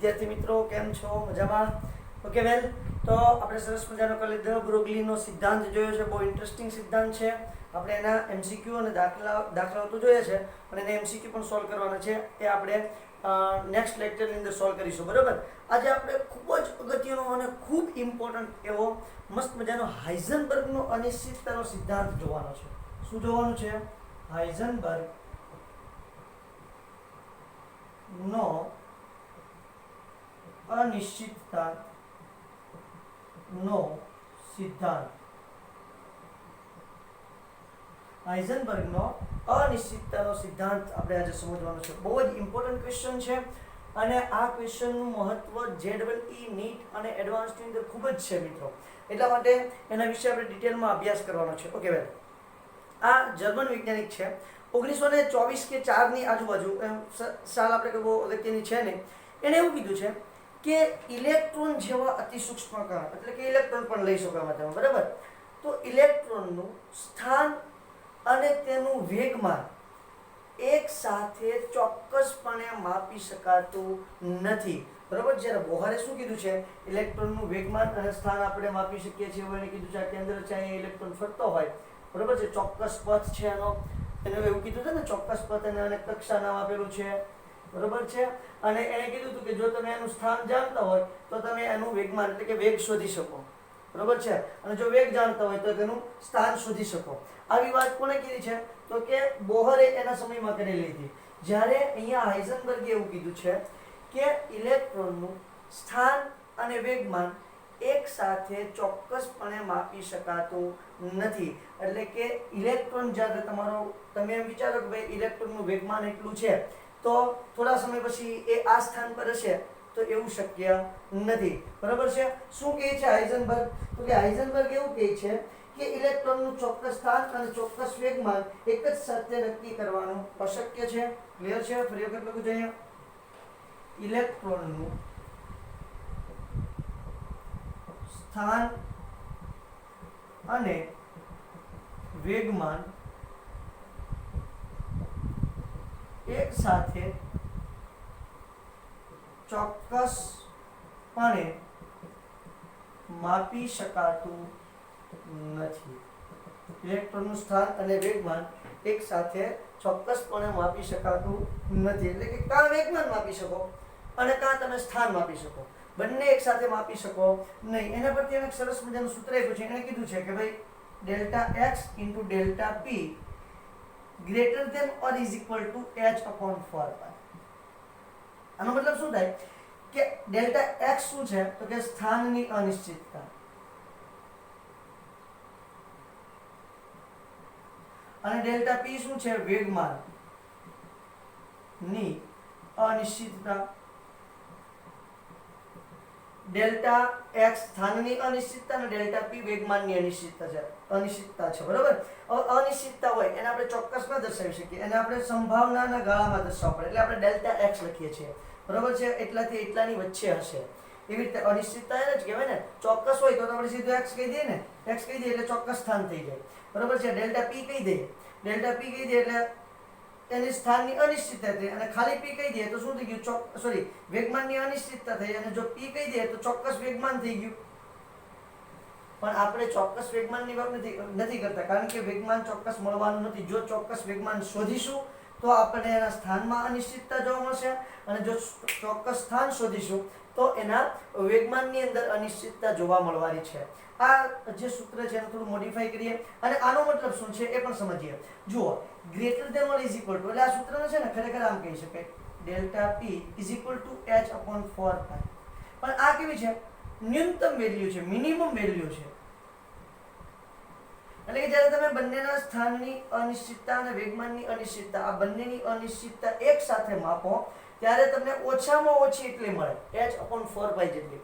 વિદ્યાર્થી મિત્રો કેમ છો? મજામાં? ઓકે વેલ, તો આપણે સરસ મજાનો કરી લીધો બ્રોગલીનો સિદ્ધાંત જોયો છે. બહુ ઇન્ટરેસ્ટિંગ સિદ્ધાંત છે. આપણે એના એમસીક્યુ અને દાખલાઓ તો જોઈએ છે, પણ એને એમસીક્યુ પણ સોલ્વ કરવાના છે. એ આપણે નેક્સ્ટ લેક્ચરની અંદર સોલ્વ કરીશું. બરાબર. આજે આપણે ખૂબ જ અગત્યનો અને ખૂબ ઇમ્પોર્ટન્ટ એવો મસ્ત મજાનો હાઇઝનબર્ગનો અનિશ્ચિતતાનો સિદ્ધાંત જોવાનો છે. શું જોવાનું છે? હાઇઝનબર્ગ નો અનિશ્ચિતતા નો સિદ્ધાંત. હાઇઝનબર્ગનો અનિશ્ચિતતાનો સિદ્ધાંત આપણે આજે સમજવાનો છે. બહુ જ ઇમ્પોર્ટન્ટ ક્વેશ્ચન છે અને આ ક્વેશ્ચનનું મહત્વ JEE નીટ અને એડવાન્સની અંદર ખૂબ જ છે મિત્રો. એટલા માટે એના વિશે આપણે ડિટેલમાં અભ્યાસ કરવાનો છે. ઓકે વેલ, આ જર્મન વૈજ્ઞાનિક છે. 1924 કે 4 ની આજુબાજુ સાલ આપણે કોઈ બહુ અગત્યની છે નહીં. એણે એવું કીધું છે કે ઇલેક્ટ્રોન જેવા અતિ સૂક્ષ્મ કણ, એટલે કે ઇલેક્ટ્રોન પણ લઈ શકો તમે, બરાબર, તો ઇલેક્ટ્રોનનું સ્થાન અને તેનું વેગમાન એક સાથે ચોક્કસપણે માપી શકાતું નથી. બરાબર. જ્યારે બોહરે શું કીધું છે? ઇલેક્ટ્રોનનું વેગમાન અને સ્થાન આપણે માપી શકીએ છીએ. એને કીધું છે આ કેન્દ્ર છે, અહીંયા ઇલેક્ટ્રોન ફરતો હોય, બરાબર છે, ચોક્કસ પથ છે એનો, એને એવું કીધું છે ને, ચોક્કસ પથ અને કક્ષા નામ આપેલું છે, બરોબર છે. અને એણે કીધું હતું કે જો તમે એનું સ્થાન જાણતા હોય તો તમે એનું વેગમાન એટલે કે વેગ શોધી શકો, બરોબર છે. અને જો વેગ જાણતા હોય તો તેનું સ્થાન શોધી શકો. આવી વાત કોણે કીધી છે? તો કે બોહરે એના સમયમાં કરેલી હતી. જ્યારે અહીંયા હાઇઝનબર્ગે એવું કીધું છે કે ઇલેક્ટ્રોનનું સ્થાન અને વેગમાન એક સાથે ચોક્કસપણે માપી શકાતું નથી. એટલે કે ઇલેક્ટ્રોન જ્યારે તમે એમ વિચારો કે ભાઈ ઇલેક્ટ્રોનનું વેગમાન એટલું છે, તો થોડા સમય પછી એ આ સ્થાન પર હશે, તો એવું શક્ય નથી. બરાબર છે. શું કહે છે હાઇઝનબર્ગ? તો કે હાઇઝનબર્ગ એવું કહે છે કે ઇલેક્ટ્રોનનું ચોક્કસ સ્થાન અને ચોક્કસ વેગમાન એક જ સાથે નક્કી કરવાનું અશક્ય છે. ક્લિયર છે? ફરી વખત લખું છું અહીંયા, ઇલેક્ટ્રોનનું સ્થાન અને વેગમાન એક સાથે ચોક્કસપણે માપી શકાતું નથી. ઇલેક્ટ્રોનનું સ્થાન અને વેગમાન એક સાથે ચોક્કસપણે માપી શકાતું નથી. એટલે કે કાં વેગમાન માપી શકો અને કાં તમે સ્થાન માપી શકો, બંને એક સાથે માપી શકો નહીં. એના પરથી એને સરસ મજાનું સૂત્ર આપ્યું છે. એણે કીધું છે કે ભાઈ delta x into delta p greater than or is equal to h/4π. આનો મતલબ શું થાય કે ડેલ્ટા એક્સ શું છે? તો કે સ્થાનની અનિશ્ચિતતા, અને ડેલ્ટા પી શું છે? વેગમાન ની અનિશ્ચિતતા. ડેલ્ટા એક્સ સ્થાનની અનિશ્ચિતતા અને ડેલ્ટા પી વેગમાનની અનિશ્ચિતતા છે, બરાબર. હવે અનિશ્ચિતતા હોય એને આપણે ચોક્કસમાં દર્શાવી શકીએ, એને આપણે સંભાવનાના ગાળામાં દર્શાવવું પડે, એટલે આપણે ડેલ્ટા એક્સ લખીએ છીએ, બરાબર છે. એટલાથી એટલાની વચ્ચે હશે, એવી રીતે અનિશ્ચિતતા એને જ કહેવાય ને. ચોક્કસ હોય તો આપણે સીધું એક્સ કહી દઈએ ને, એક્સ કહી દઈએ એટલે ચોક્કસ સ્થાન થઈ જાય, બરાબર છે. ડેલ્ટા પી કહી દઈએ, એટલે એની સ્થાનની અનિશ્ચિતતા થઈ, અને ખાલી પી કહી દઈએ તો શું થઈ ગયું? વેગમાનની અનિશ્ચિતતા થઈ, અને જો પી કહી દઈએ તો ચોક્કસ વેગમાન થઈ ગયું. પણ આપણે ચોક્કસ વેગમાનની વાત નથી કરતા, કારણ કે વેગમાન ચોક્કસ મળવાનું નથી. જો ચોક્કસ વેગમાન શોધીશું તો આપણને એના સ્થાનમાં અનિશ્ચિતતા જોવા મળશે, અને જો ચોક્કસ સ્થાન શોધીશું તો એના વેગમાનની અંદર અનિશ્ચિતતા જોવા મળવાની છે. આ જે સૂત્ર છે એને થોડું મોડિફાઈ કરીએ અને આનો મતલબ શું છે એ પણ સમજીએ. જુઓ, greater than or is equal to, એટલે આ સૂત્રને છે ને ખરેખર આમ કહી શકાય, delta p is equal to h/4π. પણ આ કેવી છે? ન્યૂનતમ વેલ્યુ છે, મિનિમમ વેલ્યુ છે. એટલે કે જ્યારે તમે બંનેના સ્થાનની અનિશ્ચિતતા અને વેગમાનની અનિશ્ચિતતા, આ બંનેની અનિશ્ચિતતા એક સાથે માપો ત્યારે તમને ઓછામાં ઓછી એટલી મળે, h/4π જેટલી,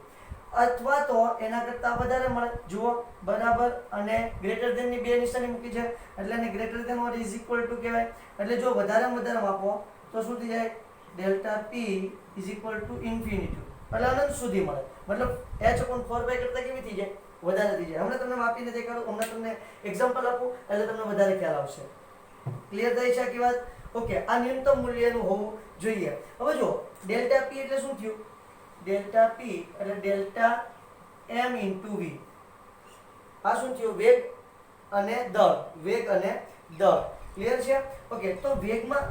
અથવા તો એના કરતાં વધારે મળે. જુઓ, બરાબર અને ગ્રેટર ધેન ની બે નિશાની મૂકી છે, એટલે એને greater than or is equal to કહેવાય. એટલે જો વધારેમાં વધારે માપો તો શું થઈ જાય? Delta p is equal two infinity, એટલે અનંત સુધી મળે. મતલબ h/4π કરતાં કેવી થઈ જાય? વધારે થઈ જાય. હમણાં તમને માપીને દેખાડું, હમણાં તમને એક્ઝામ્પલ આપું એટલે તમને વધારે ખ્યાલ આવશે. ક્લિયર થઈ છે આખી વાત? ઓકે, આ ન્યૂનતમ મૂલ્યનું હોવું જોઈએ. હવે જો ડેલ્ટા પી એટલે શું થયું? ડેલ્ટા પી એટલે ડેલ્ટા એમ ઇન્ટુ વી. આ શું થયું? વેગ અને દળ. વેગ અને દળ. ક્લિયર છે? ઓકે, તો વેગમાં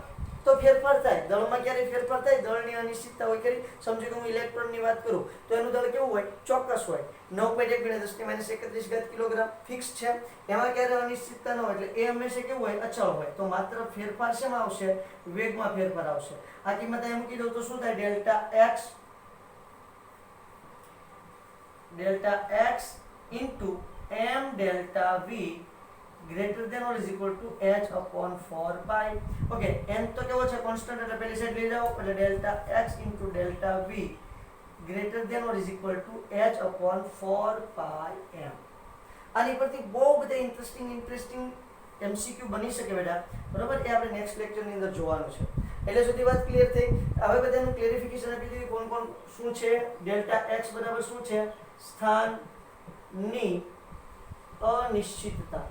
તો ફેરફાર થાય, દળમાં ક્યારે ફેરફાર થાય? દળની અનિશ્ચિતતા હોય ખરી. સમજો કે હું ઇલેક્ટ્રોનની વાત કરું તો એનું દળ કેવું હોય? ચોક્કસ હોય. 9.1 × 10⁻31 કિલોગ્રામ ફિક્સ છે. એમાં ક્યારે અનિશ્ચિતતા ન હોય, એટલે એ હંમેશા કેવું હોય? અચળ હોય. તો માત્ર ફેરફાર શેમાં આવશે? વેગમાં ફેરફાર આવશે. આ કિંમત અહીં મૂકી દઉં તો શું થાય? Delta x into m delta v greater than or is equal to h upon 4 pi. Okay, n તો કેવો છે? કોન્સ્ટન્ટ, એટલે પહેલી સાઈડ લઈ જાઓ, એટલે delta x into delta v greater than or is equal to h upon 4 pi m. આની પરથી બહુ બધા ઇન્ટરેસ્ટિંગ MCQ બની શકે બેટા, બરાબર? એ આપણે નેક્સ્ટ લેક્ચરની અંદર જોવાનું છે. એટલે સુધી વાત ક્લિયર થઈ. હવે બધાનું ક્લેરિફિકેશન આપી દીધું. કોણ કોણ શું છે? ડેલ્ટા x બરાબર શું છે? સ્થાનની અનિશ્ચિતતા.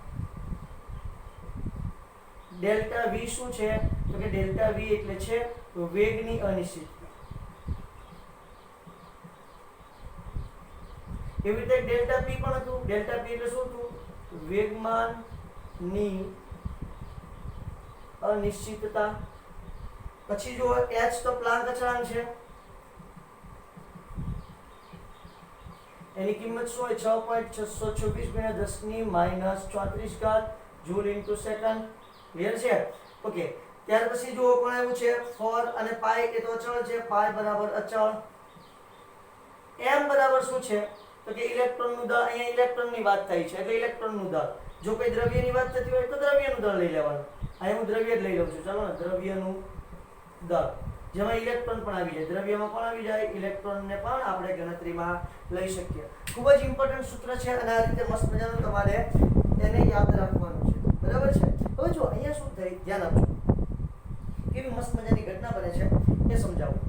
ડેલ્ટા v શું છે? તો કે ડેલ્ટા v એટલે છે વેગની અનિશ્ચિતતા. એવી રીતે ડેલ્ટા p પણ હતું. ડેલ્ટા p એટલે શું હતું? વેગમાનની અનિશ્ચિતતા. પછી જો h તો પ્લાન્ક અચળાંક છે, એની કિંમત શું હોય? 6.626 × 10⁻34 જૂલ ઇન્ટુ સેકન્ડ. ક્લિયર છે? ઓકે, ત્યાર પછી જુઓ કોણ આવ્યું છે? 4 અને પાઈ એ તો અચળ છે. પાઈ બરાબર અચળ. m બરાબર શું છે? તો કે ઇલેક્ટ્રોનનું દળ. અહીંયા ઇલેક્ટ્રોનની વાત થઈ છે એટલે ઇલેક્ટ્રોનનું દળ. જો કોઈ દ્રવ્યની વાત થતી હોય તો દ્રવ્યનું દળ લઈ લેવાનું. અહીં હું દ્રવ્ય જ લઈ લઉં છું. ચાલો ને, દ્રવ્યનું દળ, જેમાં ઇલેક્ટ્રોન પણ આવી જાય. દ્રવ્યમાં પણ આવી જાય, ઇલેક્ટ્રોનને પણ આપણે ગણતરીમાં લઈ શકીએ. ખૂબ જ ઇમ્પોર્ટન્ટ સૂત્ર છે અને આ રીતે મસ્ત મજાનું તમારે એને યાદ રાખવાનું છે. બરાબર છે? હવે જો અહીંયા શું થઈ, ધ્યાન આપજો. કેવી મસ્ત મજાની ઘટના બને છે એ સમજાવું.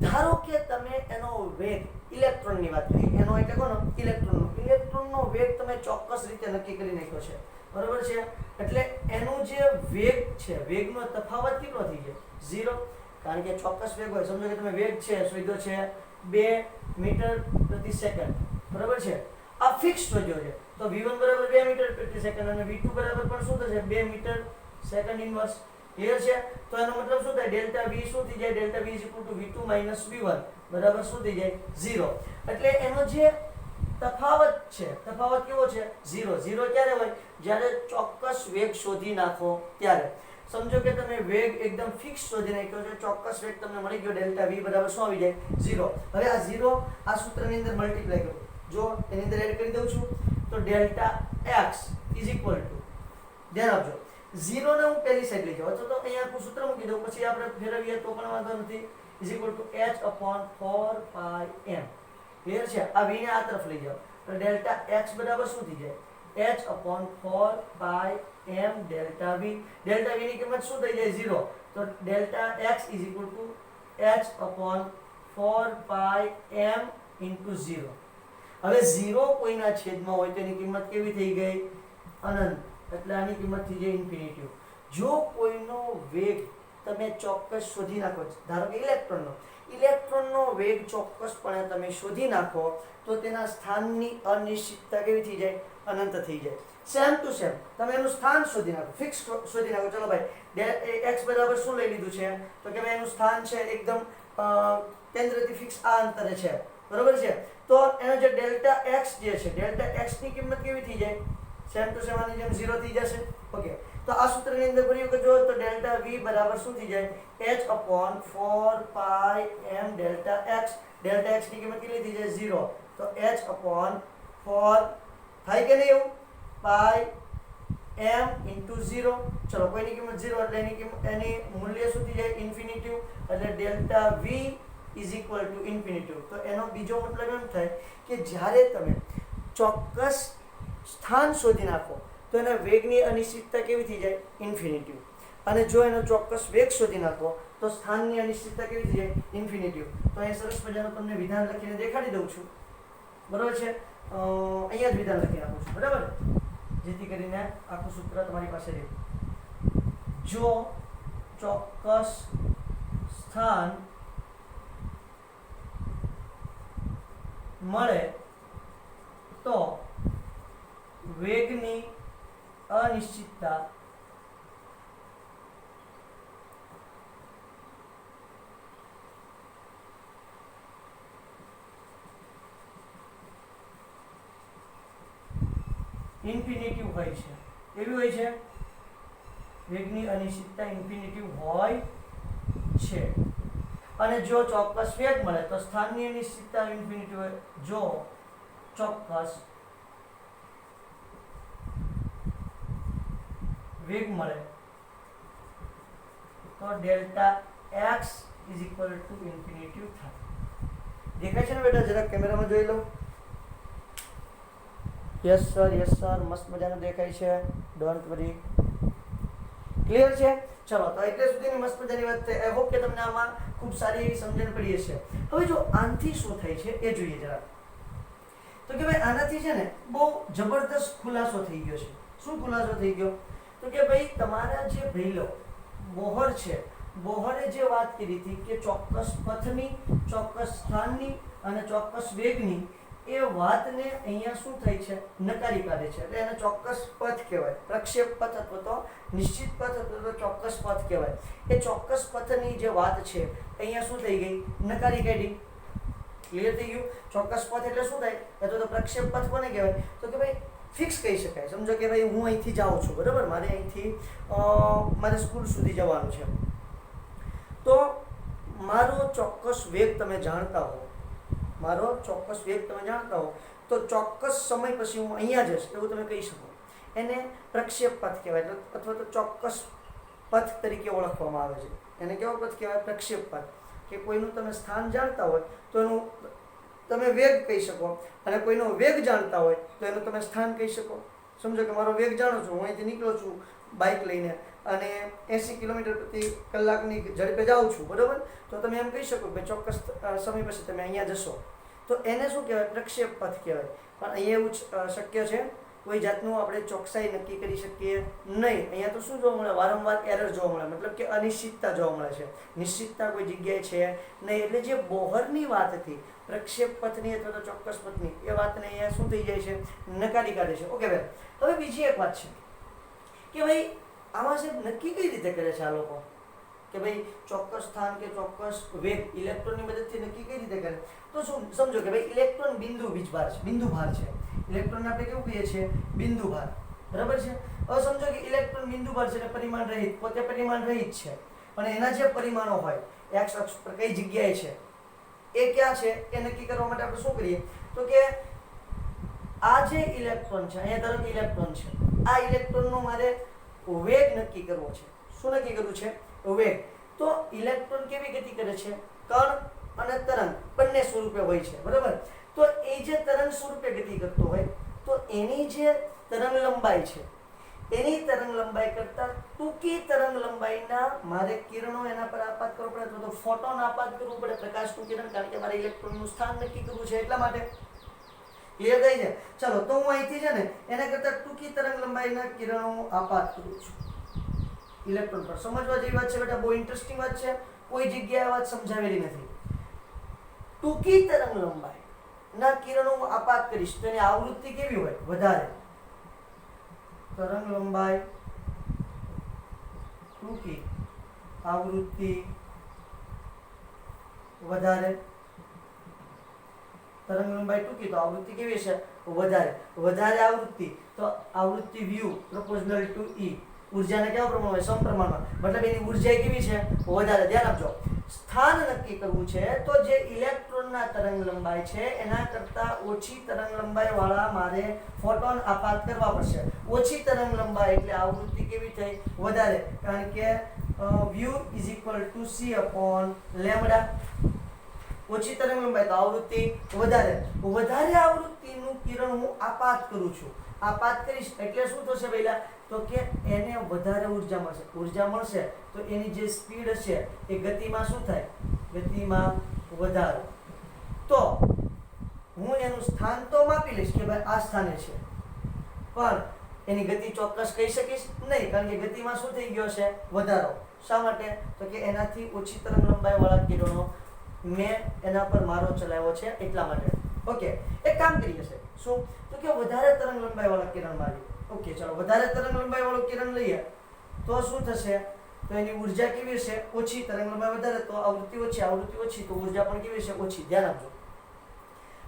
ધારો કે તમે એનો વેગ, ઇલેક્ટ્રોનની વાત કરી, એનો એટલે કોનો? ઇલેક્ટ્રોનનો વેગ તમે ચોક્કસ રીતે નક્કી કરી નાખ્યો છે. બરાબર છે? એટલે એનું જે વેગ છે, વેગનો તફાવત કેટલો થઈ જાય? 0. કારણ કે ચોક્કસ વેગ હોય. સમજો કે તમે વેગ છે શોધ્યો છે 2 મીટર પ્રતિ સેકન્ડ. બરાબર છે? આ ફિક્સ શોધ્યો છે. તો v1 બરાબર 2 મીટર પ્રતિ સેકન્ડ અને v2 બરાબર પણ શું થશે? 2 મીટર સેકન્ડ ઇન્વર્સ. ક્લિયર છે? તો એનો મતલબ શું થાય? ડેલ્ટા v શું થઈ જાય? ડેલ્ટા v v2 v1 બરાબર શું થઈ જાય? 0. એટલે એનો જે તફાવત છે, તફાવત કેવો છે? 0. 0 ક્યારે હોય? જ્યારે ચોક્કસ વેગ શોધી નાખો ત્યારે. સમજો કે તમે વેગ એકદમ ફિક્સ શોધી નાખ્યો છે, ચોક્કસ વેગ તમને મળી ગયો, ડેલ્ટા v બરાબર શું આવી જાય? 0. હવે આ 0 આ સૂત્રની અંદર મલ્ટીપ્લાય કરો. જો એની અંદર એડ કરી દઉં છું તો delta x is equal two, ધ્યાન આપજો, 0 ને હું પહેલી સાઈડ લઈ જાઉં અથવા તો અહીંયા આખું સૂત્ર મૂકી દઉં, પછી આપણે ફેરવીએ તો પણ વાંધો નથી. Is equal two h upon 4 pi m. Clear છે? આ v ને આ તરફ લઈ જાઓ તો ડેલ્ટા x બરાબર શું થઈ જાય? h upon 4 pi m delta v. Delta v ની કિંમત શું થઈ જાય? 0. તો delta x is equal two h upon 4 pi m into 0. હવે 0 કોઈના છેદમાં હોય તો એની કિંમત કેવી થઈ ગઈ? અનંત. એટલે આની કિંમત થઈ જાય ઇન્ફિનિટી. જો કોઈનો વેગ તમે ચોક્કસ શોધી નાખો, ધારો કે ઇલેક્ટ્રોનનો વેગ ચોક્કસપણે તમે શોધી નાખો તો તેના સ્થાનની અનિશ્ચિતતા કેવી થઈ જાય? અનંત થઈ જાય. સેમ ટુ સેમ તમે એનું સ્થાન શોધી નાખો, ફિક્સ શોધી નાખો. ચલો ભાઈ, x બરાબર શું લઈ લીધું છે? તો કે ભાઈ એનું સ્થાન છે એકદમ કેન્દ્રથી ફિક્સ આ અંતરે છે. બરોબર છે? તો એનો જે ડેલ્ટા x જે છે, ડેલ્ટા x ની કિંમત કેવી થઈ જાય? સેમ ટુ સેમ આની જેમ 0 થઈ જશે. ઓકે, તો આ સૂત્રની અંદર પ્રયોગ કરજો તો ડેલ્ટા v બરાબર શું થઈ જાય? h upon 4 pi m delta x. Delta x ની કિંમત કેટલી થઈ જાય? 0. તો h upon 4 થાય કે નહીં એવું? pi m into 0. ચલો, કોઈની કિંમત 0 એટલે એની મૂલ્ય શું થઈ જાય? ઇન્ફિનિટી. એટલે delta v is equal to infinitive. તો એનો બીજો મતલબ એમ થાય કે જ્યારે તમે ચોક્કસ સ્થાન શોધી નાખો તો એના વેગની અનિશ્ચિતતા કેવી થઈ જાય? ઇન્ફિનિટી. અને જો એનો ચોક્કસ વેગ શોધી નાખો તો સ્થાનની અનિશ્ચિતતા કેવી થઈ જાય? ઇન્ફિનિટી. તો અહીં સરસ મજાનું તમને વિધાન લખીને દેખાડી દઉં છું. બરાબર છે? અહીંયા જ વિધાન લખી આપું છું. બરાબર? જેથી કરીને આખું સૂત્ર તમારી પાસે રહે. જો ચોક્કસ સ્થાન મળે તો વેગની અનિશ્ચિતતા ઇન્ફિનિટિવ હોય છે. કેવી હોય છે? વેગની અનિશ્ચિતતા ઇન્ફિનિટિવ હોય છે. અને જો ચોક્કસ વેગ મળે તો સ્થાનની અનિશ્ચિતતા ઇન્ફિનિટિવ હોય. જો ચોક્કસ વેગ મળે તો delta x is equal two infinitive થાય. દેખાય છે ને બેટા? જરા કેમેરામાં જોઈ લો. યસ સર, મસ્ત મજાનું દેખાય છે. Don't worry. ક્લિયર છે? ચલો, તો એટલે સુધીની મસ્ત મજાની વાત થઈ. આઈ હોપ કે તમને આમાં ખૂબ સારી એવી સમજણ પડી હશે. હવે જો આનાથી શું થાય છે એ જોઈએ જરા. તો કે ભાઈ આનાથી છે ને બહુ જબરદસ્ત ખુલાસો થઈ ગયો છે. શું ખુલાસો થઈ ગયો? તો કે ભાઈ તમારા જે ભઈલો બોહર છે, બોહરે જે વાત કરી હતી કે ચોક્કસ પથની, ચોક્કસ સ્થાનની અને ચોક્કસ વેગની, એ વાતને અહીંયા શું થાય છે? નકારી કાઢે છે. એટલે એને ચોક્કસ પથ કહેવાય. પ્રક્ષેપ પથ અથવા તો નિશ્ચિત પથ અથવા તો ચોક્કસ પથ કહેવાય. એ ચોક્કસ પથની જે વાત છે અહીંયા શું થઈ ગઈ? નકારી કાઢી. ક્લિયર થઈ ગયું? ચોક્કસ પથ એટલે શું થાય? અથવા તો પ્રક્ષેપ પથ કોને કહેવાય? તો કે ભાઈ ફિક્સ કહી શકાય. સમજો કે ભાઈ હું અહીંથી જાઉં છું, બરાબર? મારે અહીંથી મારે સ્કૂલ સુધી જવાનું છે. તો મારો ચોક્કસ વેગ તમે જાણતા હો, તો ચોક્કસ સમય પછી હું અહીંયા જઈશ એવું તમે કહી શકો. એને પ્રક્ષેપ પથ કહેવાય અથવા તો ચોક્કસ પથ તરીકે ઓળખવામાં આવે છે. એને કેવો પથ કહેવાય? પ્રક્ષેપ પથ. કે કોઈનું તમે સ્થાન જાણતા હોય તો એનું તમે વેગ કહી શકો, અને કોઈનો વેગ જાણતા હોય તો એનું તમે સ્થાન કહી શકો. સમજો કે મારો વેગ જાણો છું, હું અહીંથી નીકળું છું બાઇક લઈને અને 80 કિલોમીટર પ્રતિ કલાકની ઝડપે જાઉં છું, બરાબર? તો તમે એમ કહી શકો કે ચોક્કસ સમય પછી તમે અહીંયા જશો. તો એને શું કહેવાય? પ્રક્ષેપ પથ કહેવાય. પણ અહીંયા એવું શક્ય છે? કોઈ જાતનું આપણે ચોકસાઈ નક્કી કરી શકીએ નહીં. અહીંયા તો શું જોવા મળે? વારંવાર એરર જોવા મળે, મતલબ કે અનિશ્ચિતતા જોવા મળે છે. નિશ્ચિતતા કોઈ જગ્યાએ છે નહીં. એટલે જે બોહરની વાત હતી પ્રક્ષેપ પથની અથવા તો ચોક્કસ પથની, એ વાતને અહીંયા શું થઈ જાય છે? નકારી કાઢે છે. ઓકે ભાઈ, હવે બીજી એક વાત છે કે ભાઈ આમાં છે નક્કી કઈ રીતે કરે છે આ લોકો કે ભાઈ ચોક્કસ સ્થાન કે ચોક્કસ વેગ ઇલેક્ટ્રોનની મદદથી નક્કી કઈ રીતે કરે? તો શું સમજો કે ભાઈ ઇલેક્ટ્રોન બિંદુ વીજભાર છે, બિંદુ ભાર છે. ઇલેક્ટ્રોન આપણે કેવું કહીએ છીએ? બિંદુ ભાર, બરાબર છે? હવે સમજો કે ઇલેક્ટ્રોન બિંદુ ભાર છે એટલે પરિમાણ રહિત, પોતે પરિમાણ રહિત છે, પણ એના જે પરિમાણો હોય x અક્ષ પર કઈ જગ્યાએ છે એ ક્યાં છે એ નક્કી કરવા માટે આપણે શું કરીએ? તો કે આ જે ઇલેક્ટ્રોન છે, અહીંયા ધારો કે ઇલેક્ટ્રોન છે, આ ઇલેક્ટ્રોનનો મારે વેગ નક્કી કરવો છે. શું નક્કી કરવું છે? વેગ. તો ઇલેક્ટ્રોન કેવી ગતિ કરે છે? કણ અને તરંગ બંને સ્વરૂપે હોય છે, બરાબર? તો એ જે તરંગ સ્વરૂપે ગતિ કરતો હોય તો એની જે તરંગ લંબાઈ છે, એની તરંગ લંબાઈ કરતા ટૂંકી તરંગ લંબાઈના મારે કિરણો એના પર આપાત કરવો પડે, અથવા તો ફોટોન આપાત કરવું પડે, પ્રકાશનું કિરણ, કારણ કે મારે ઇલેક્ટ્રોનનું સ્થાન નક્કી કરવું છે એટલા માટે. ક્લિયર થઈ છે? ચલો, તો હું અહીંથી છે ને એના કરતા ટૂંકી તરંગ લંબાઈના કિરણો આપાત કરું છું ઇલેક્ટ્રોન પર. સમજવા જેવી વાત છે બેટા, બહુ ઇન્ટરેસ્ટિંગ વાત છે. કોઈ જગ્યાએ વાત સમજાવેલી નથી. ટૂંકી તરંગ લંબાઈ ના કિરણો હું આપાત કરીશ તો એની આવૃત્તિ કેવી હોય? વધારે. તરંગ લંબાઈ ટૂંકી, આવૃત્તિ વધારે. તરંગ લંબાઈ ટૂંકી તો આવૃત્તિ કેવી છે? વધારે. વધારે આવૃત્તિ તો આવૃત્તિ વ્યુ પ્રોપોર્શનલ ટુ E. ઊર્જાને કેવા પ્રમાણમાં હોય? સમપ્રમાણમાં. મતલબ એની ઊર્જા કેવી છે? વધારે. ધ્યાન આપજો. સ્થાન નક્કી કરવું છે તો જે ઇલેક્ટ્રોનના તરંગ લંબાઈ છે એના કરતા ઓછી તરંગ લંબાઈ વાળા મારે ફોટોન આપાત કરવા પડશે. ઓછી તરંગ લંબાઈ એટલે આવૃત્તિ કેવી થઈ? વધારે. કારણ કે view is equal two c upon lambda. ઓછી તરંગ લંબાઈ તો આવૃત્તિ વધારે. વધારે આવૃત્તિનું કિરણ હું આપાત કરું છું. આપાત કરીશ એટલે શું થશે પહેલા? તો કે એને વધારે ઊર્જા મળશે. ઊર્જા મળશે તો એની જે સ્પીડ હશે એ ગતિમાં શું થાય? ગતિમાં વધારો. તો હું એનું સ્થાન તો માપી લઈશ કે ભાઈ આ સ્થાને છે, પણ એની ગતિ ચોક્કસ કહી શકીશ નહીં, કારણ કે ગતિમાં શું થઈ ગયો છે? વધારો. શા માટે? તો કે એનાથી ઓછી તરંગ લંબાઈ વાળા કિરણો મેં એના પર મારો ચલાવ્યો છે એટલા માટે. ઓકે, એક કામ કરીએ છે શું તો કે વધારે તરંગ લંબાઈ વાળા કિરણ મારી. ઓકે, ચાલો વધારે તરંગ લંબાઈ વાળું કિરણ લઈએ તો શું થશે? તો એની ઉર્જા કેવી છે? ઓછી. તરંગ લંબાઈ વધારે તો આવૃત્તિ ઓછી તો ઉર્જા પણ કેવી છે? ઓછી. ધ્યાન આપજો.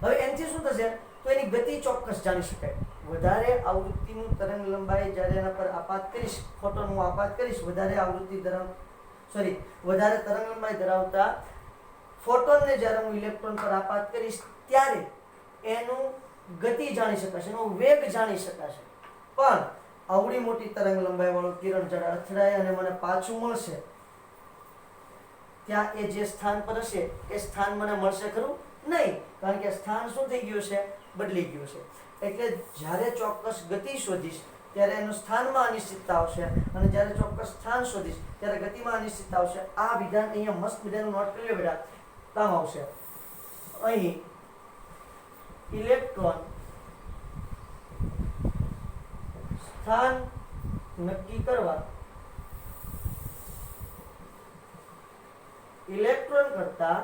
હવે એનથી શું થશે? તો એની ગતિ ચોક્કસ જાણી શકાય. વધારે આવૃત્તિનું તરંગ લંબાઈ જ્યારે એના પર આપાત કરીશ, ફોટોનનું આપાત કરીશ, વધારે તરંગ લંબાઈ ધરાવતા ફોટોનને જ્યારે હું ઇલેક્ટ્રોન પર આપાત કરીશ ત્યારે એનું ગતિ જાણી શકાશે, એનો વેગ જાણી શકાશે. પણ આવડી મોટી તરંગ લંબાઈ વાળું કિરણ જ્યારે અથડાય અને મને પાછું મળશે ત્યાં એ જે સ્થાન પર હશે એ સ્થાન મને મળશે ખરું? નહીં, કારણ કે સ્થાન શું થઈ ગયું છે? બદલી ગયું છે. એટલે જ્યારે ચોક્કસ ગતિ શોધીશ ત્યારે એનું સ્થાનમાં અનિશ્ચિતતા આવશે અને જ્યારે ચોક્કસ સ્થાન શોધીશ ત્યારે ગતિમાં અનિશ્ચિતતા આવશે. આ વિધાન અહીંયા મસ્ત વિધાન નોટ કરી લો બેટા, કામ આવશે. અહીં ઇલેક્ટ્રોન સ્થાન નક્કી કરવા ઇલેક્ટ્રોન કરતા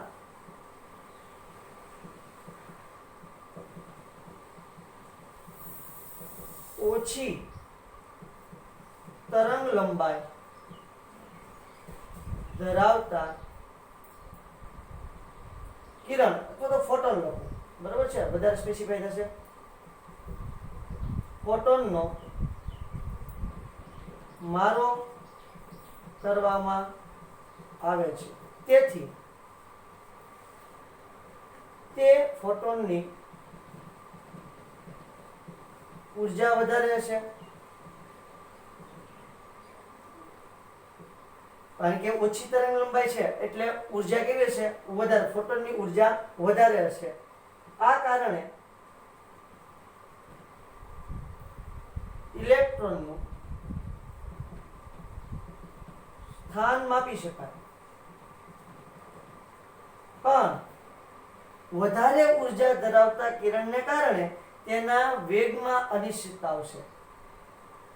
ઓછી તરંગ લંબાઈ ધરાવતા કિરણ અથવા તો ફોટોન લખો. બરાબર છે? વધારે સ્પેસિફાઈ થશે. ફોટોનનો મારો કરવામાં આવે છે. તેથી તે ફોટોનની ઉર્જા વધારે હશે, કારણ કે ઓછી તરંગ લંબાઈ છે એટલે ઉર્જા કેવી હશે? વધારે. ફોટોનની ઉર્જા વધારે હશે. આ કારણે ઇલેક્ટ્રોનનું સ્થાન માપી શકાય. પણ વધારે ઉર્જા ધરાવતા કિરણને કારણે તેના વેગમાં અનિશ્ચિતતા આવશે.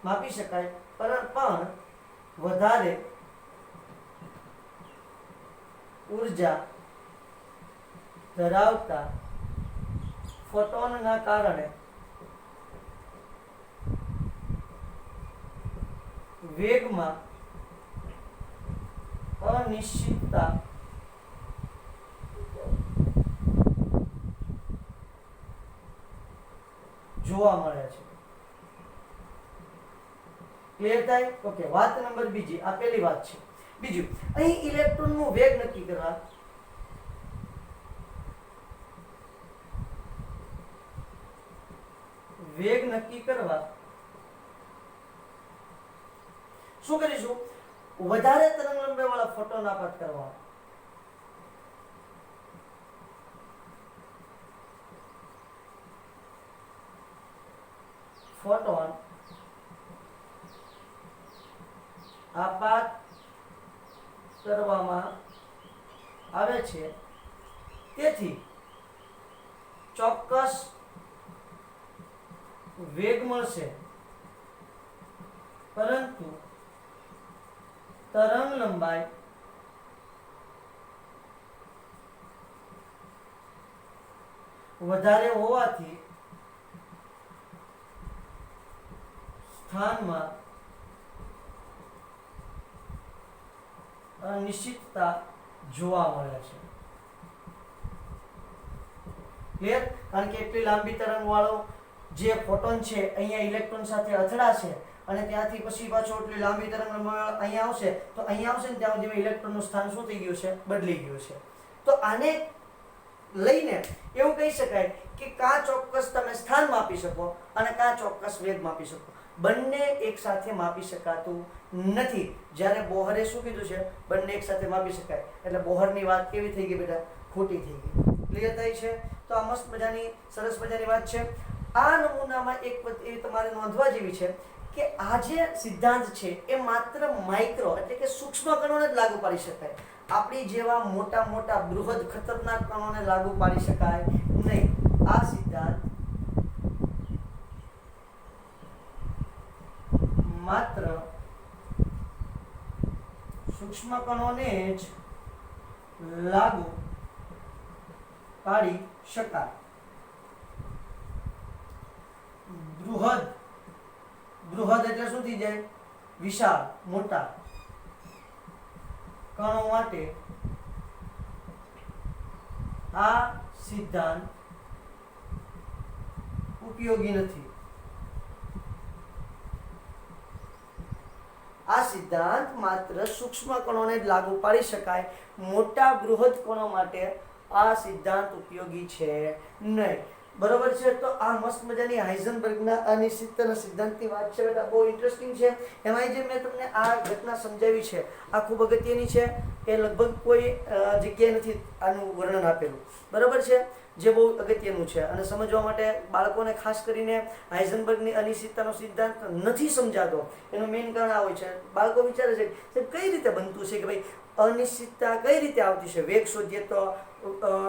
માપી શકાય પણ વધારે ઉર્જા ધરાવતા ફોટોનના કારણે વેગમાં અનિશ્ચિતતા જોવા મળે છે. ક્લિયર થાય? ઓકે, વાત નંબર બીજી. આ પહેલી વાત છે. બીજું, અહીં ઇલેક્ટ્રોનનું વેગ નક્કી કરવા શું કરીશું? વધારે તરંગ લંબાઈ વાળા ફોટોન આપાત કરવા. ફોટોન આપાત કરવામાં આવે છે. તેથી ચોક્કસ વેગ મળશે, પરંતુ તરંગ લંબાઈ વધારે હોવાથી સ્થાનમાં અનિશ્ચિતતા જોવા મળે છે. ક્લિયર? કારણ કે એટલી લાંબી તરંગ વાળો જે ફોટોન છે અહીંયા ઇલેક્ટ્રોન સાથે અથડાશે અને ત્યાંથી પછી પાછો એટલી લાંબી તરંગ લંબાઈ અહીંયા આવશે તો અહીંયા આવશે ને ત્યાં સુધી ઇલેક્ટ્રોનનું સ્થાન શું થઈ ગયું છે? બદલી ગયું છે. તો આને લઈને એવું કહી શકાય કે કાં ચોક્કસ તમે સ્થાન માપી શકો અને કાં ચોક્કસ વેગ માપી શકો. બંને એક સાથે માપી શકાતું નથી. જ્યારે બોહરે શું કીધું છે? બંને એક સાથે માપી શકાય. એટલે બોહરની વાત કેવી થઈ ગઈ બેટા? ખોટી થઈ ગઈ. ક્લિયર થાય છે? તો આ મસ્ત મજાની સરસ મજાની વાત છે. આ નમૂનામાં એક વાત એ તમારે નોંધવા જેવી છે કે આ જે સિદ્ધાંત છે એ માત્ર માઇક્રો એટલે કે સૂક્ષ્મ કણોને જ લાગુ પાડી શકાય. આપણી જેવા મોટા મોટા બૃહદ ખતરનાક કણોને લાગુ પાડી શકાય નહીં. આ સિદ્ધાંત માત્ર સૂક્ષ્મ કણોને જ લાગુ પાડી શકાય. બૃહદ એટલે શું થઈ જાય? વિશાળ, મોટા કણો માટે આ સિદ્ધાંત ઉપયોગી નથી. આ સિદ્ધાંત માત્ર સૂક્ષ્મ કણોને જ લાગુ પાડી શકાય. મોટા બૃહદ કણો માટે આ સિદ્ધાંત ઉપયોગી છે નહીં. બરોબર છે. તો આ મસ્ત મજાની હાઇઝનબર્ગના અનિશ્ચિતતાના સિદ્ધાંતની વાત છે બેટા, બહુ ઇન્ટરેસ્ટિંગ છે. એમાં જે મેં તમને આ ઘટના સમજાવી છે આ ખૂબ અગત્યની છે. એ લગભગ કોઈ જગ્યાએ નથી આનું વર્ણન આપેલું. બરોબર છે, જે બહુ અગત્યનું છે અને સમજવા માટે બાળકોને ખાસ કરીને હાઇઝનબર્ગની અનિશ્ચિતતાનો સિદ્ધાંત નથી સમજાતો. એનું મેઇન કારણ આ હોય છે, બાળકો વિચારે છે કે કઈ રીતે બનતું છે, કે ભાઈ અનિશ્ચિતતા કઈ રીતે આવતી છે? વેગ શોધીએ તો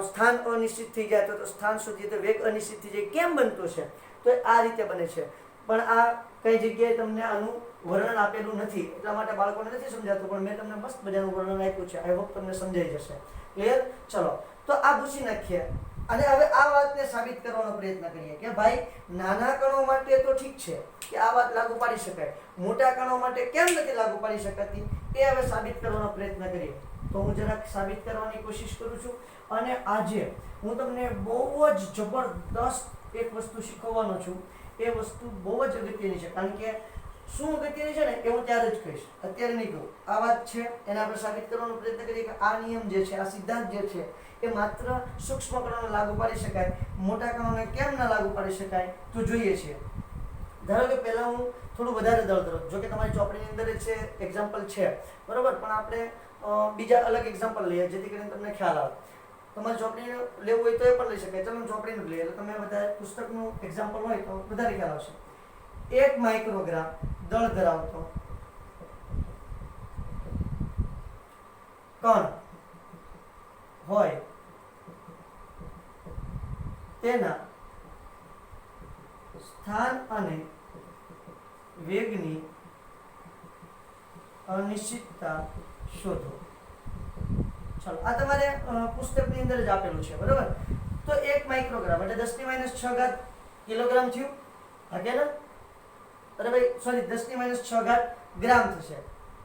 સ્થાન અનિશ્ચિત થઈ જાય, તો સ્થાન શોધીએ તો વેગ અનિશ્ચિત થઈ જાય, કેમ બનતું છે? તો આ રીતે બને છે. પણ આ કઈ જગ્યાએ તમને આનું વર્ણન આપેલું નથી, એટલા માટે બાળકોને નથી સમજાતું. પણ મેં તમને મસ્ત મજાનું વર્ણન આપ્યું છે. આઈ હોપ તમને સમજાઈ જશે. ક્લિયર? ચલો, તો આ પૂછી નાખીએ અને હવે આ વાતને સાબિત કરવાનો પ્રયત્ન કરીએ કે ભાઈ નાના કણો માટે તો ઠીક છે કે આ વાત લાગુ પાડી શકાય, મોટા કણો માટે કેમ નથી લાગુ પાડી શકાતી, એ હવે સાબિત કરવાનો પ્રયત્ન કરીએ. તો હું જરાક સાબિત કરવાની કોશિશ કરું છું. અને આજે હું તમને બહુ જ જબરદસ્ત એક વસ્તુ શીખવવાનો છું. એ વસ્તુ બહુ જ અગત્યની છે. કારણ કે શું અગત્યની છે ને એ હું ત્યારે જ કહીશ, અત્યારે નહીં કહું. આ વાત છે એને આપણે સાબિત કરવાનો પ્રયત્ન કરીએ કે આ નિયમ જે છે, આ સિદ્ધાંત જે છે એ માત્ર સૂક્ષ્મ કણોને લાગુ પાડી શકાય, મોટા કણોને કેમ ના લાગુ પાડી શકાય, તો જોઈએ છીએ. ધારો કે પહેલા હું થોડું વધારે દળ ધરું, જો કે તમારી ચોપડીની અંદર છે એક્ઝામ્પલ છે, બરોબર, પણ આપણે બીજા અલગ એક્ઝામ્પલ લઈએ જેથી કરીને તમને ખ્યાલ આવે. તમારે ચોપડી લેવું હોય તો એ પણ લઈ શકાય. ચલો ચોપડીનું લઈએ એટલે તમે વધારે પુસ્તકનું એક્ઝામ્પલ હોય તો વધારે ખ્યાલ આવશે. 1 માઇક્રોગ્રામ દળ ધરાવતો કણ હોય તેના સ્થાન અને વેગની અનિશ્ચિતતા શોધો. ચલો, આ તમારે પુસ્તકની અંદર જ આપેલું છે, બરોબર. તો 1 માઇક્રોગ્રામ એટલે 10⁻6 કિલોગ્રામ થયું. હા કે ના? અરે ભાઈ સોરી, 10⁻6 ગ્રામ થશે.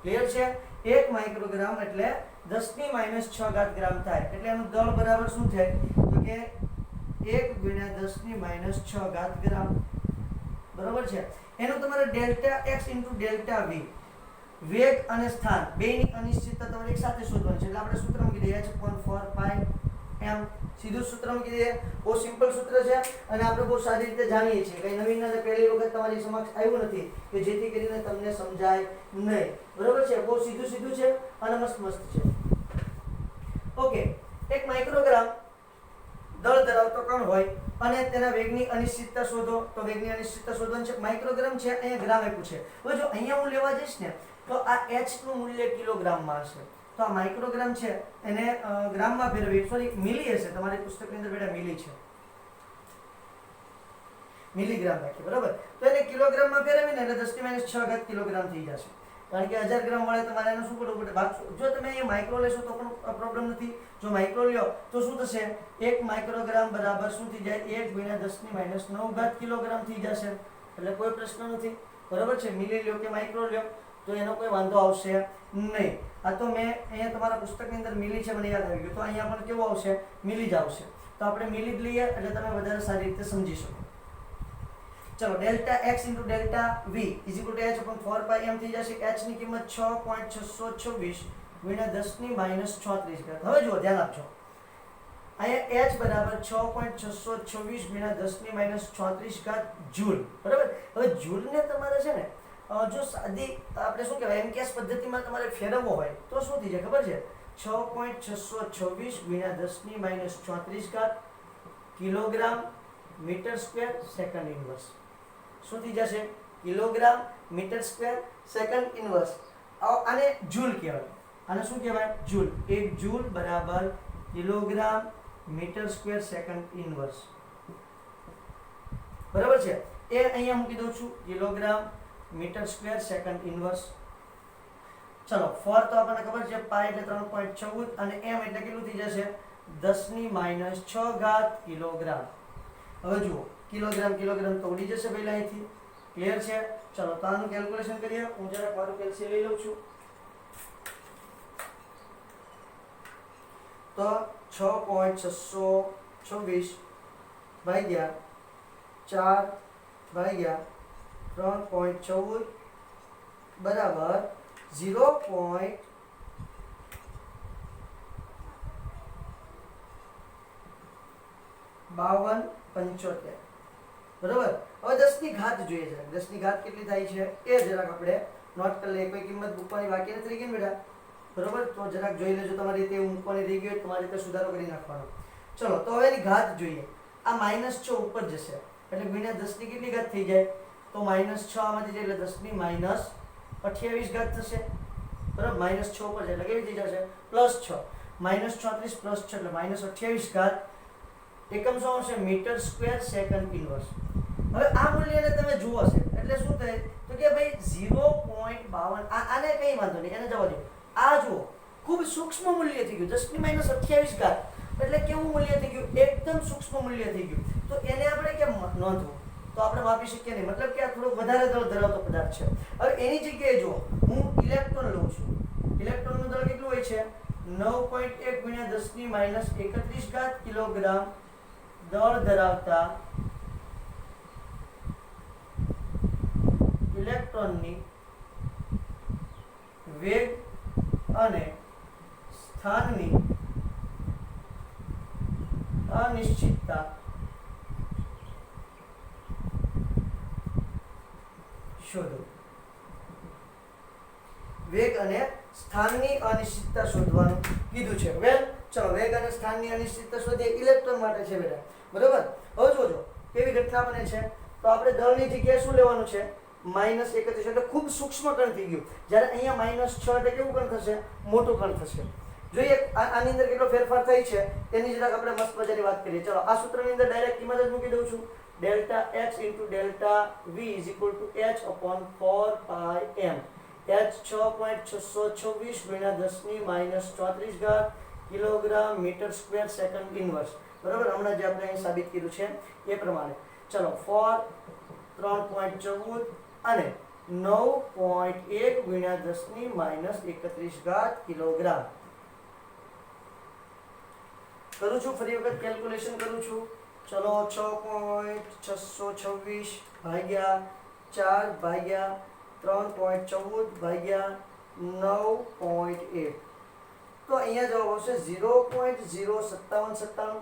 ક્લિયર છે? 1 માઇક્રોગ્રામ એટલે 10⁻6 ગ્રામ થાય. એટલે એનું દળ બરાબર શું થાય? તો કે 1 × 10⁻6 ગ્રામ. બરોબર છે. એનું તમારે ડેલ્ટા x × ડેલ્ટા v, વેગ અને સ્થાન બેની અનિશ્ચિતતા તમારે એક સાથે શોધવાની છે. એટલે આપણે સૂત્ર મૂકી દઈએ h/4πm. સીધું સૂત્ર મૂકી દઈએ. બહુ સિમ્પલ સૂત્ર છે અને આપણે બહુ સારી રીતે જાણીએ છીએ. કઈ નવીન અને પહેલી વખત તમારી સમક્ષ આવ્યું નથી કે જેથી કરીને તમને સમજાય નહીં. બરોબર છે? બહુ સીધું છે અને મસ્ત છે. ઓકે, 1 માઇક્રોગ્રામ દળ ધરાવતો કણ હોય અને તેના વેગની અનિશ્ચિતતા શોધો. તો વેગની અનિશ્ચિતતા શોધવાની છે. માઇક્રોગ્રામ છે, અહીંયા ગ્રામ આપ્યું છે. હવે જો અહીંયા હું લેવા જઈશ ને તો આ h નું મૂલ્ય કિલોગ્રામમાં હશે. તો આ માઇક્રોગ્રામ છે એને ગ્રામમાં ફેરવી, સોરી મિલી હશે. તમારી પુસ્તકની અંદર બેટા મિલી છે, મિલીગ્રામ રાખીએ, બરાબર. તો એને કિલોગ્રામમાં ફેરવીને એટલે 10⁻6 કિલોગ્રામ થઈ જશે. કારણ કે 1000 ગ્રામ વાળે તમારે એનું શું કરવું પડે? ભાગ. જો તમે અહીંયા માઇક્રો લેશો તો પણ પ્રોબ્લેમ નથી. જો માઇક્રો લ્યો તો શું થશે? 1 માઇક્રોગ્રામ બરાબર શું થઈ જાય? 1 × 10⁻9 કિલોગ્રામ થઈ જશે. એટલે કોઈ પ્રશ્ન નથી. બરાબર છે? મિલી લ્યો કે માઇક્રો લ્યો તો એનો કોઈ વાંધો આવશે નહીં. આ તો મેં અહીંયા તમારા પુસ્તકની અંદર મિલી છે, મને યાદ આવી ગયું. તો અહીંયા પણ કેવું આવશે? મિલી જ આવશે. તો આપણે મિલી જ લઈએ એટલે તમે વધારે સારી રીતે સમજી શકો. ચલો, delta x × delta v = h/4πm થઈ જશે. h ની કિંમત 6.626 × 10⁻36 ગ્રામ. હવે જુઓ, ધ્યાન આપજો. અહીંયા h બરાબર 6.626 × 10⁻36 જૂલ. બરાબર. હવે જૂલને તમારે છે ને જો સાદી આપણે શું કહેવાય એમકેએસ પદ્ધતિમાં તમારે ફેરવવો હોય તો શું થઈ જાય ખબર છે? 6.626 × 10⁻36 kilogram metre square second inverse. શું થઈ જશે? Kilogram metre square second inverse. આને જૂલ કહેવાય. આને શું કહેવાય? જૂલ. 1 જૂલ બરાબર kilogram metre square second inverse. બરાબર છે? એ અહીંયા મૂકી દઉં છું, kilogram metre square second inverse. ચલો, ફોર તો આપણને ખબર છે, પાઈ એટલે 3.14 અને એમ એટલે કેટલું થઈ જશે? 10⁻6 કિલોગ્રામ. હવે જુઓ, કિલોગ્રામ કિલોગ્રામ તો ઉડી જશે પહેલા અહીંથી. ક્લિયર છે? ચલો તો આનું કેલ્ક્યુલેશન કરીએ. હું જરાક મારું કેલ્સી લઈ લઉં છું. તો 6.626 ભાગ્યા 4 ભાગ્યા 3.14 બરાબર 0.52 75. બરાબર. હવે 10 ની ઘાત જોઈએ છે. 10 ની ઘાત કેટલી થાય છે એ જરાક આપણે નોટ કરી લઈએ. કોઈ કિંમત મૂકવાની બાકી નથી રહી ગઈ ને બેટા? બરાબર. તો જરાક જોઈ લેજો. તમારી રીતે મૂકવાની રહી ગઈ હોય તમારી રીતે સુધારો કરી નાખવાનો. ચલો તો હવે એની ઘાત જોઈએ. આ -6 ઉપર જશે એટલે ગુણ્યા 10 ની કેટલી ઘાત થઈ જાય? તો -6 આમાંથી જાય એટલે 10 ની -28 ઘાત થશે. બરાબર. -6 ઉપર જાય એટલે કેવી થઈ જશે? +6. -34 + 6 એટલે -28 ઘાત. એકમ શું આવશે? Metre square second inverse. હવે આ મૂલ્યને તમે જુઓ છે એટલે શું થાય તો કે ભાઈ 0.52. આને કઈ વાંધો નહીં, એને જવા દો. આ જુઓ ખૂબ સૂક્ષ્મ મૂલ્ય થઈ ગયું. 10 ની -28 ઘાત એટલે કેવું મૂલ્ય થઈ ગયું? એકદમ સૂક્ષ્મ મૂલ્ય થઈ ગયું. તો એને આપણે કેમ નોંધવું? તો આપણે માપી શકીએ નહીં. મતલબ કે આ થોડો વધારે દળ ધરાવતો પદાર્થ છે. હવે એની જગ્યાએ જુઓ હું ઇલેક્ટ્રોન લઉં છું. ઇલેક્ટ્રોનનું દળ કેટલું હોય છે? 9.1 ગુણ્યા 10 ની -31 ઘાત કિલોગ્રામ દળ ધરાવતા ઇલેક્ટ્રોનની વેગ અને સ્થાનની અનિશ્ચિતતા શોધો. વેગ અને સ્થાનની અનિશ્ચિતતા શોધવાનું કીધું છે. વેલ ચલો વેગ અને સ્થાનની અનિશ્ચિતતા શોધીએ. ઇલેક્ટ્રોન માટે છે બેટા. બરોબર. હવે જોજો કેવી ઘટના બને છે. તો આપણે દળની જગ્યાએ શું લેવાનું છે? -31 એટલે ખૂબ સૂક્ષ્મ કણ થઈ ગયું. જ્યારે અહીંયા -6 એટલે કેવું કણ થશે? મોટું કણ થશે. જોઈએ આની અંદર કેટલો ફેરફાર થાય છે એની જરાક આપણે મસ્ત મજાની વાત કરીએ. ચલો આ સૂત્રની અંદર ડાયરેક્ટ કિંમત જ મૂકી દઉં છું. Delta x * delta v = h/4πm. h 6.626 ગુણ્યા 10 ની -34 ઘાત kilogram metre square second inverse. બરાબર. હમણાં જે આપણે અહીં સાબિત કર્યું છે એ પ્રમાણે. ચલો 3.14 અને 9.1 ગુણ્યા 10 ની -31 ઘાત કિલોગ્રામ. કરું છું ફરી વખત કેલ્ક્યુલેશન કરું છું. ચલો 6.626 ભાગ્યા 4 ભાગ્યા 3.14 ભાગ્યા 9.1. તો અહીંયા જવાબ આવશે 0.05797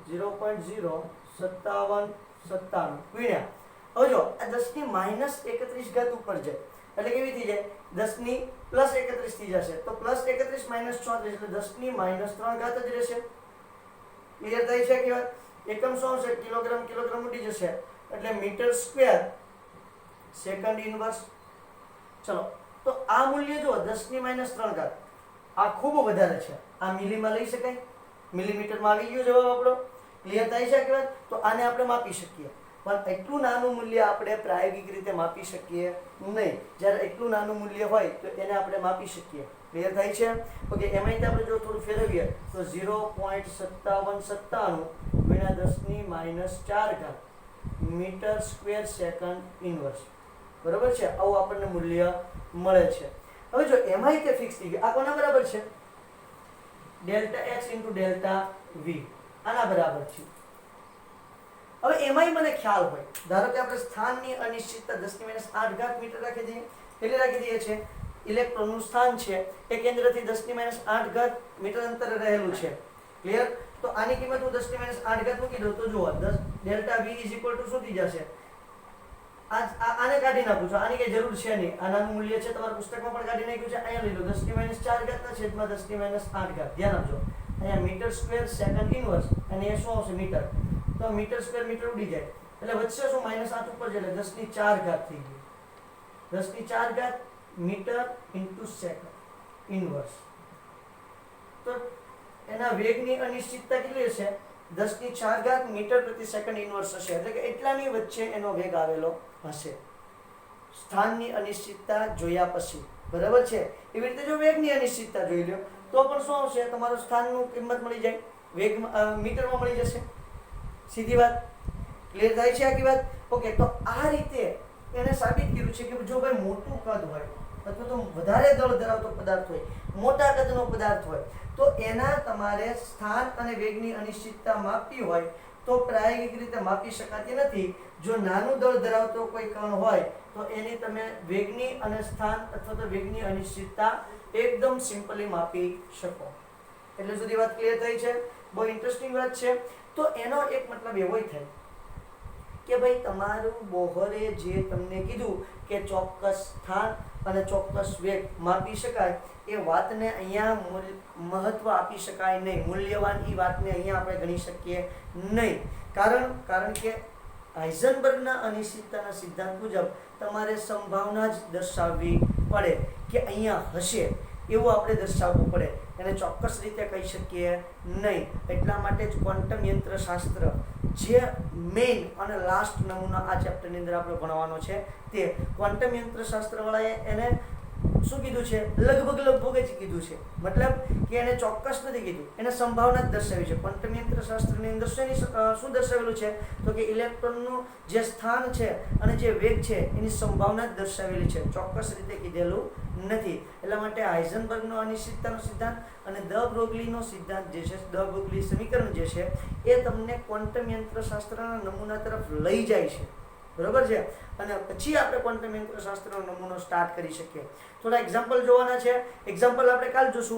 0.05797 ગુણ્યા. હવે જો આ 10 ની -31 ઘાત ઉપર જાય એટલે કેવી થઈ જાય? 10 ની +31 થઈ જશે. તો +31 - 34 એટલે 10 ની -3 ઘાત જ રહેશે. ક્લિયર થાય છે કે વાત? એકમ શું આવશે? કિલોગ્રામ કિલોગ્રામ ઉડી જશે એટલે મીટર સ્ક્વેર સેકન્ડ ઇન્વર્સ. ચલો તો આ મૂલ્ય જો 10 ની -3 ઘાત આ ખૂબ વધારે છે. આ મિલીમાં લઈ શકાય? મિલીમીટરમાં આવી ગયો જવાબ આપણો. ક્લિયર થાય છે કે વાત? તો આને આપણે માપી શકીએ પણ એટલું નાનું મૂલ્ય આપણે પ્રાયોગિક રીતે માપી શકીએ નહીં. જ્યારે એટલું નાનું મૂલ્ય હોય તો એને આપણે માપી શકીએ. ક્લિયર થાય છે? ઓકે. એમાં આપણે જો થોડું ફેરવીએ તો 0.5797 ગુણ્યા 10 ની -4 ઘાત મીટર સ્ક્વેર સેકન્ડ ઇન્વર્સ. બરાબર છે? આવું આપણને મૂલ્ય મળે છે. હવે જો એમાંય તે ફિક્સ થઈ ગયું. આ કોના બરાબર છે? ડેલ્ટા x * ડેલ્ટા v આના બરાબર છે. હવે એમાંય મને ખ્યાલ હોય ધારો કે આપણે સ્થાનની અનિશ્ચિતતા 10 ની -8 ઘાત મીટર રાખી દઈએ. કેટલી રાખી દઈએ છે? ઇલેક્ટ્રોનનું સ્થાન છે એ કેન્દ્રથી 10 ની -8 ઘાત મીટર અંતરે રહેલું છે. ક્લિયર? તો આની કિંમત હું 10 ની -8 ઘાત મૂકી દઉં તો જુઓ 10 ડેલ્ટા v = શું થઈ જશે? આને કાઢી નાખું છું. આની કઈ જરૂર છે નહીં. આનાનું મૂલ્ય છે તમારા પુસ્તકમાં પણ કાઢી નાખ્યું છે. અહીંયા લઈ લો 10 ની -4 ઘાતના છેદમાં 10 ની -8 ઘાત. ધ્યાન આપજો. અહીંયા મીટર સ્ક્વેર સેકન્ડ ઇન્વર્સ અને એ શું આવશે? મીટર. તો મીટર સ્ક્વેર મીટર ઉડી જાય એટલે વચ્ચે શું -8 ઉપર જાય એટલે 10 ની 4 ઘાત થઈ ગઈ. 10 ની 4 ઘાત મીટર * સેકન્ડ ઇન્વર્સ. તો એના વેગની અનિશ્ચિતતા કેટલી હશે? 10 ની 4 ઘાત મીટર પ્રતિ સેકન્ડ ઇન્વર્સ હશે. એટલે કે એટલાની વચ્ચે એનો વેગ આવેલો હશે સ્થાનની અનિશ્ચિતતા જોયા પછી. બરાબર છે? એવી રીતે જો વેગની અનિશ્ચિતતા જોઈ લો તો પણ શું આવશે? તમારું સ્થાનનું કિંમત મળી જાય. વેગ મીટરમાં મળી જશે. સીધી વાત. ક્લિયર થાય છે આખી વાત? ઓકે, તો આ રીતે એને સાબિત કર્યું છે કે જો ભાઈ મોટું કદ હોય અથવા તો વધારે દળ ધરાવતો પદાર્થ હોય, મોટા કદનો પદાર્થ હોય, તો એના તમારે સ્થાન અને વેગની અનિશ્ચિતતા માપવી હોય તો પ્રાયોગિક રીતે માપી શકાતી નથી. જો નાનું દળ ધરાવતો કોઈ કણ હોય તો એની તમે વેગની અને સ્થાન અથવા તો વેગની અનિશ્ચિતતા એકદમ સિમ્પલી માપી શકો. એટલે સુધી વાત ક્લિયર થઈ છે? બહુ ઇન્ટરેસ્ટિંગ વાત છે. તો એનો એક મતલબ એવો થાય કે ભાઈ તમારું બોહરે જે તમને કીધું કે ચોક્કસ સ્થાન અને ચોક્કસ વેગ માપી શકાય, એ વાતને અહીંયા મહત્વ આપી શકાય નહીં, મૂલ્યવાન એ વાતને અહીંયા આપણે ગણી શકીએ નહીં. કારણ કે હાઇઝનબર્ગના અનિશ્ચિતતાના સિદ્ધાંત મુજબ તમારે સંભાવના જ દર્શાવવી પડે કે અહીંયા હશે એવું આપણે દર્શાવવું પડે, એને ચોક્કસ રીતે કહી શકીએ નહીં. એટલા માટે જ ક્વોન્ટમ યંત્રશાસ્ત્ર જે મેઇન અને લાસ્ટ નમૂના આ ચેપ્ટરની અંદર આપણે ભણવાનો છે, તે ક્વોન્ટમ યંત્રશાસ્ત્રવાળાએ એને શું કીધું છે? લગભગ જ કીધું છે. મતલબ કે એને ચોક્કસ નથી કીધું, એને સંભાવના જ દર્શાવી છે. ક્વોન્ટમ યંત્રશાસ્ત્રની અંદર શું દર્શાવેલું છે? તો કે ઇલેક્ટ્રોનનું જે સ્થાન છે અને જે વેગ છે એની સંભાવના જ દર્શાવેલી છે, ચોક્કસ રીતે કીધેલું નથી. એટલા માટે હાઇઝનબર્ગનો અનિશ્ચિતતાનો સિદ્ધાંત અને દ બ્રોગલીનો સિદ્ધાંત જે છે, દ બ્રોગલી સમીકરણ જે છે, એ તમને ક્વોન્ટમ યંત્રશાસ્ત્રના નમૂના તરફ લઈ જાય છે. બરોબર છે? અને પછી આપણે ક્વોન્ટમ યંત્રશાસ્ત્રનો નમૂનો સ્ટાર્ટ કરી શકીએ. થોડા એક્ઝામ્પલ જોવાના છે. એક્ઝામ્પલ આપણે કાલ જોશું.